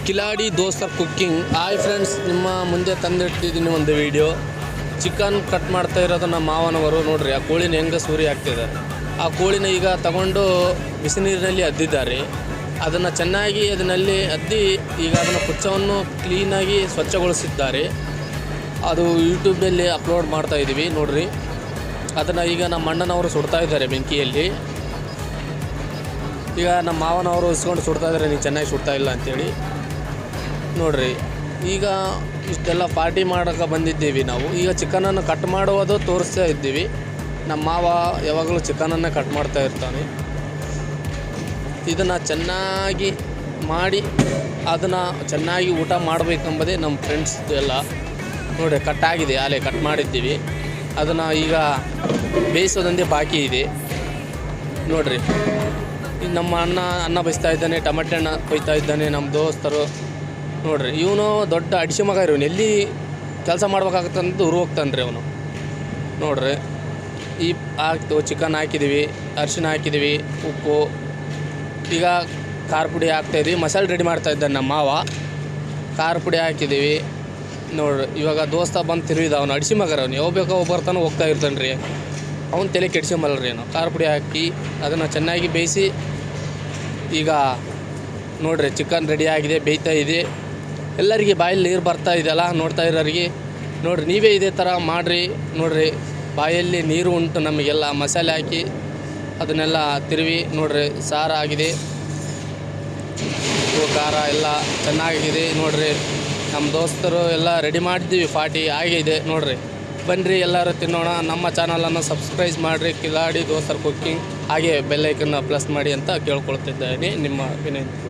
Kiladi ದೋಸ್ತರ್ cooking. Hi friends, ನಿಮ್ಮ ಮುಂದೆ ತಂದಿಟ್ಟಿದ್ದೀನಿ ಒಂದು ವಿಡಿಯೋ. ಚಿಕನ್ ಕಟ್ ಮಾಡ್ತಾ ಇರೋದು ನಮ್ಮ ಮಾವನವರು. ನೋಡ್ರಿ, ಆ ಕೋಳಿನ ಹೆಂಗೆ ಸೂರಿ ಹಾಕ್ತಿದ್ದಾರೆ. ಆ ಕೋಳಿನ ಈಗ ತಗೊಂಡು ಬಿಸಿ ನೀರಿನಲ್ಲಿ ಅದ್ದಿದ್ದಾರೆ. ಅದನ್ನು ಚೆನ್ನಾಗಿ ಅದರಲ್ಲಿ ಅದ್ದಿ ಈಗ ಅದನ್ನು ಪುಚ್ಚವನ್ನು ಕ್ಲೀನಾಗಿ ಸ್ವಚ್ಛಗೊಳಿಸಿದ್ದಾರೆ. ಅದು ಯೂಟ್ಯೂಬಲ್ಲಿ ಅಪ್ಲೋಡ್ ಮಾಡ್ತಾಯಿದ್ದೀವಿ ನೋಡ್ರಿ. ಅದನ್ನು ಈಗ ನಮ್ಮ ಅಣ್ಣನವರು ಸುಡ್ತಾ ಇದ್ದಾರೆ ಬೆಂಕಿಯಲ್ಲಿ. ಈಗ ನಮ್ಮ ಮಾವನವರು ಇಸ್ಕೊಂಡು ಸುಡ್ತಾ ಇದ್ದಾರೆ, ನೀವು ಚೆನ್ನಾಗಿ ಸುಡ್ತಾ ಇಲ್ಲ ಅಂಥೇಳಿ ನೋಡ್ರಿ. ಈಗ ಇಷ್ಟೆಲ್ಲ ಪಾರ್ಟಿ ಮಾಡೋಕೆ ಬಂದಿದ್ದೀವಿ ನಾವು. ಈಗ ಚಿಕನನ್ನು ಕಟ್ ಮಾಡುವುದು ತೋರಿಸ್ತಾ ಇದ್ದೀವಿ. ನಮ್ಮ ಮಾವ ಯಾವಾಗಲೂ ಚಿಕನನ್ನೇ ಕಟ್ ಮಾಡ್ತಾ ಇರ್ತಾನೆ. ಇದನ್ನು ಚೆನ್ನಾಗಿ ಮಾಡಿ ಅದನ್ನು ಚೆನ್ನಾಗಿ ಊಟ ಮಾಡಬೇಕೆಂಬುದೇ ನಮ್ಮ ಫ್ರೆಂಡ್ಸ್ ಎಲ್ಲ. ನೋಡಿರಿ, ಕಟ್ಟಾಗಿದೆ, ಆಲೆ ಕಟ್ ಮಾಡಿದ್ದೀವಿ. ಅದನ್ನು ಈಗ ಬೇಯಿಸೋದೊಂದೇ ಬಾಕಿ ಇದೆ ನೋಡಿರಿ. ನಮ್ಮ ಅನ್ನ ಬಯಸ್ತಾ ಇದ್ದಾನೆ, ಟೊಮೆಟೊ ಹಣ್ಣು ಕೊಯ್ತಾ ಇದ್ದಾನೆ ನಮ್ಮ ದೋಸ್ತರು ನೋಡಿರಿ. ಇವನು ದೊಡ್ಡ ಅಡಿಸಿ ಮಗ ಇರೋನು, ಎಲ್ಲಿ ಕೆಲಸ ಮಾಡ್ಬೇಕಾಗತ್ತಂತ ಊರು ಹೋಗ್ತಾನೆ ರೀ ಅವನು ನೋಡಿರಿ. ಈ ಚಿಕನ್ ಹಾಕಿದ್ದೀವಿ, ಅರಿಶಿನ ಹಾಕಿದ್ದೀವಿ, ಉಪ್ಪು. ಈಗ ಖಾರ ಪುಡಿ ಹಾಕ್ತಾಯಿದ್ವಿ. ಮಸಾಲೆ ರೆಡಿ ಮಾಡ್ತಾ ಇದ್ದಾನೆ ನಮ್ಮ ಮಾವ. ಖಾರ ಪುಡಿ ಹಾಕಿದ್ದೀವಿ ನೋಡ್ರಿ. ಇವಾಗ ದೋಸ್ತ ಬಂದು ತಿರುವಿದ, ಅವನು ಅಡಿಸಿ ಮಗರ, ಅವನು ಯಾವ ಬೇಕೋ ಬರ್ತಾನೆ ಹೋಗ್ತಾ ಇರ್ತಾನೆ ರೀ. ಅವ್ನು ತಲೆ ಕೆಡ್ಸ್ಕೊಂಬಲ್ರಿ. ಏನು ಖಾರ ಪುಡಿ ಹಾಕಿ ಅದನ್ನು ಚೆನ್ನಾಗಿ ಬೇಯಿಸಿ ಈಗ ನೋಡಿರಿ ಚಿಕನ್ ರೆಡಿ ಆಗಿದೆ, ಬೇಯ್ತಾ ಇದೆ. ಎಲ್ಲರಿಗೆ ಬಾಯಲ್ಲಿ ನೀರು ಬರ್ತಾ ಇದೆಯಲ್ಲ ನೋಡ್ತಾ ಇರೋರಿಗೆ. ನೋಡಿರಿ, ನೀವೇ ಇದೇ ಥರ ಮಾಡಿರಿ ನೋಡಿರಿ. ಬಾಯಲ್ಲಿ ನೀರು ಉಂಟು ನಮಗೆಲ್ಲ. ಮಸಾಲೆ ಹಾಕಿ ಅದನ್ನೆಲ್ಲ ತಿರುವಿ ನೋಡಿರಿ. ಸಾರು ಆಗಿದೆ, ಉಪ್ಪು ಖಾರ ಎಲ್ಲ ಚೆನ್ನಾಗಿದೆ ನೋಡಿರಿ. ನಮ್ಮ ದೋಸ್ತರು ಎಲ್ಲ ರೆಡಿ ಮಾಡಿದ್ದೀವಿ. ಪಾರ್ಟಿ ಆಗಿದೆ ನೋಡಿರಿ. ಬನ್ನಿರಿ ಎಲ್ಲರೂ ತಿನ್ನೋಣ. ನಮ್ಮ ಚಾನಲನ್ನು ಸಬ್ಸ್ಕ್ರೈಬ್ ಮಾಡಿರಿ, ಕಿಲಾಡಿ ದೋಸ್ತರ್ ಕುಕ್ಕಿಂಗ್. ಹಾಗೆ ಬೆಲ್ ಐಕನ್ನ ಪ್ಲಸ್ ಮಾಡಿ ಅಂತ ಕೇಳ್ಕೊಳ್ತಿದ್ದೇನೆ. ನಿಮ್ಮ ವಿನಂತಿ.